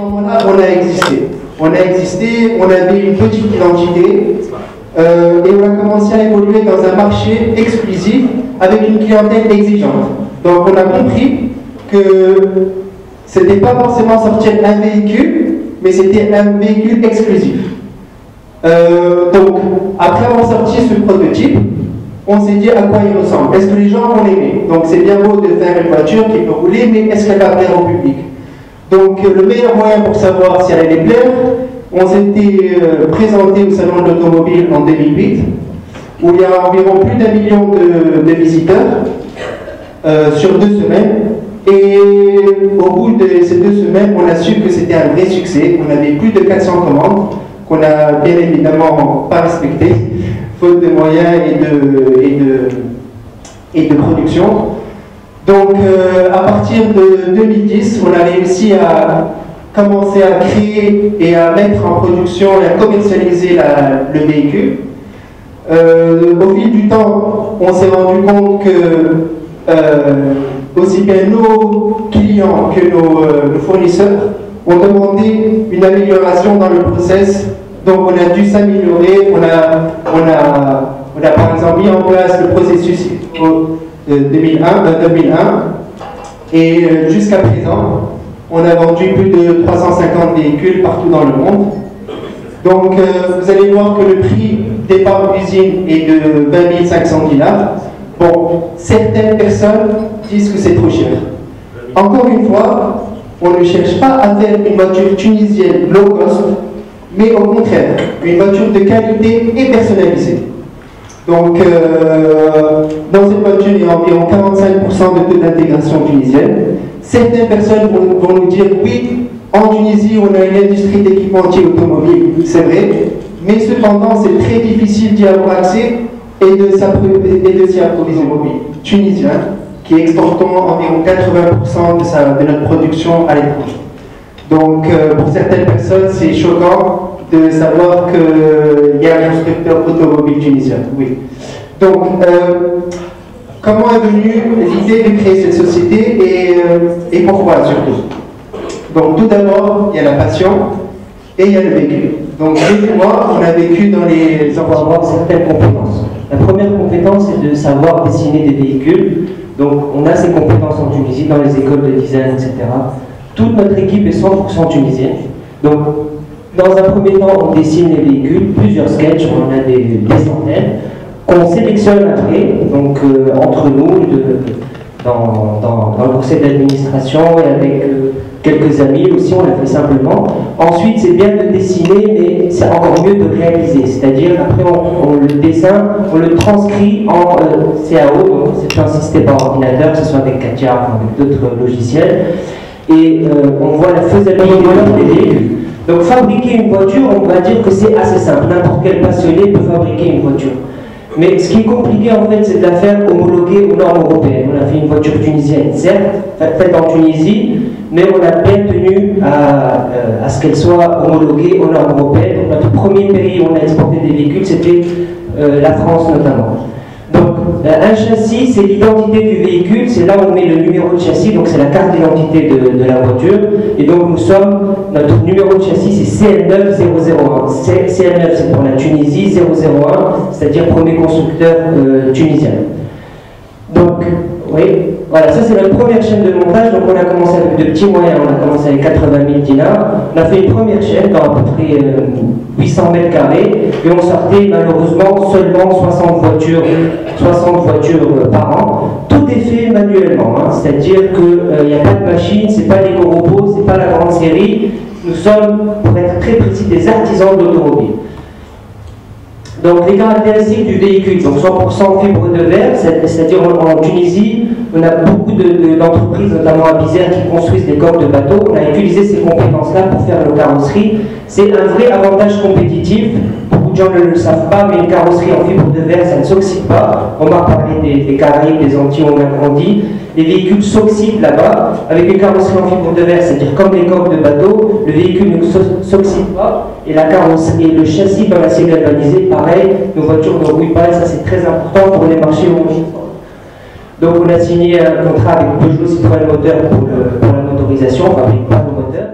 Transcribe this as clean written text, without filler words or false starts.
moment-là, on a existé. On a existé, on avait une petite identité et on a commencé à évoluer dans un marché exclusif avec une clientèle exigeante. Donc on a compris que c'était pas forcément sortir un véhicule, mais c'était un véhicule exclusif. Donc après avoir sorti ce prototype, on s'est dit à quoi il ressemble. Est-ce que les gens vont l'aimer? Donc c'est bien beau de faire une voiture qui peut rouler, mais est-ce qu'elle va plaire au public? Donc le meilleur moyen pour savoir si elle allait plaire, on s'était présenté au salon de l'automobile en 2008, où il y a environ plus d'1 million de visiteurs sur 2 semaines. Et au bout de ces 2 semaines, on a su que c'était un vrai succès. On avait plus de 400 commandes qu'on n'a bien évidemment pas respectées, faute de moyens et de production. Donc à partir de 2010, on a réussi à commencer à créer et à mettre en production et à commercialiser le véhicule. Au fil du temps, on s'est rendu compte que aussi bien nos clients que nos fournisseurs ont demandé une amélioration dans le process. Donc on a dû s'améliorer. On a par exemple mis en place le processus 2001 et jusqu'à présent, on a vendu plus de 350 véhicules partout dans le monde. Donc vous allez voir que le prix départ d'usine est de 20 500 dinars. Bon, certaines personnes disent que c'est trop cher. Encore une fois, on ne cherche pas à faire une voiture tunisienne low cost, mais au contraire, une voiture de qualité et personnalisée. Donc, dans cette voiture, il y a environ 45% de taux d'intégration tunisienne. Certaines personnes vont nous dire, oui, en Tunisie, on a une industrie d'équipementier automobile, c'est vrai, mais cependant, c'est très difficile d'y avoir accès et de s'y approvisionner. Tunisien, qui exportons environ 80% de notre production à l'étranger. Donc, pour certaines personnes, c'est choquant de savoir qu'il y a un constructeur automobile tunisien. Oui. Donc, comment est venue l'idée de créer cette société et pourquoi surtout? Donc, tout d'abord, il y a la passion et il y a le vécu. Donc, moi, on a vécu dans les... On va avoir certaines compétences. La première compétence, c'est de savoir dessiner des véhicules. Donc, on a ces compétences en Tunisie, dans les écoles de design, etc. Toute notre équipe est 100% tunisienne. Donc, dans un premier temps, on dessine les véhicules, plusieurs sketchs, on en a des centaines, qu'on sélectionne après, donc entre nous, dans le conseil d'administration et avec quelques amis aussi, on l'a fait simplement. Ensuite, c'est bien de dessiner, mais c'est encore mieux de réaliser. C'est-à-dire, après, on le dessin, on le transcrit en CAO, donc c'est assisté par ordinateur, que ce soit avec Katia ou avec d'autres logiciels. Et on voit la faisabilité des véhicules. Donc fabriquer une voiture, on va dire que c'est assez simple. N'importe quel passionné peut fabriquer une voiture. Mais ce qui est compliqué en fait, c'est de la faire homologuer aux normes européennes. On a fait une voiture tunisienne, certes, faite en Tunisie, mais on a bien tenu à ce qu'elle soit homologuée aux normes européennes. Donc, notre premier pays où on a exporté des véhicules, c'était la France notamment. Donc un châssis, c'est l'identité du véhicule, c'est là où on met le numéro de châssis, donc c'est la carte d'identité de la voiture. Et donc notre numéro de châssis c'est CL9001. CL9 c'est pour la Tunisie, 001, c'est-à-dire premier constructeur tunisien. Donc, oui, voilà, ça c'est notre première chaîne de montage. Donc on a commencé avec de petits moyens, on a commencé avec 80 000 dinars. On a fait une première chaîne dans à peu près 800 mètres carrés et on sortait malheureusement seulement 60 voitures par an. Tout est fait manuellement, hein, c'est-à-dire qu'il n'y a pas de machine, c'est pas les Goropo, c'est pas la grande série. Nous sommes, pour être très précis, des artisans de l'automobile. Donc les caractéristiques du véhicule, donc 100% fibre de verre, c'est-à-dire en Tunisie, on a beaucoup d'entreprises, notamment à Bizère, qui construisent des coques de bateaux. On a utilisé ces compétences-là pour faire nos carrosseries. C'est un vrai avantage compétitif. Beaucoup de gens ne le savent pas, mais une carrosserie en fibre de verre, ça ne s'oxyde pas. On m'a parlé des Caraïbes, des Antilles, on a grandi. Les véhicules s'oxydent là-bas. Avec une carrosserie en fibre de verre, c'est-à-dire comme les coques de bateau, le véhicule ne s'oxyde pas. Et la carrosserie et le châssis dans l'acier galvanisé, pareil, nos voitures ne rouillent pas, et ça c'est très important pour les marchés où on vit. Donc on a signé un contrat avec Peugeot Citroën Moteur pour la motorisation, on ne fabrique pas nos moteurs.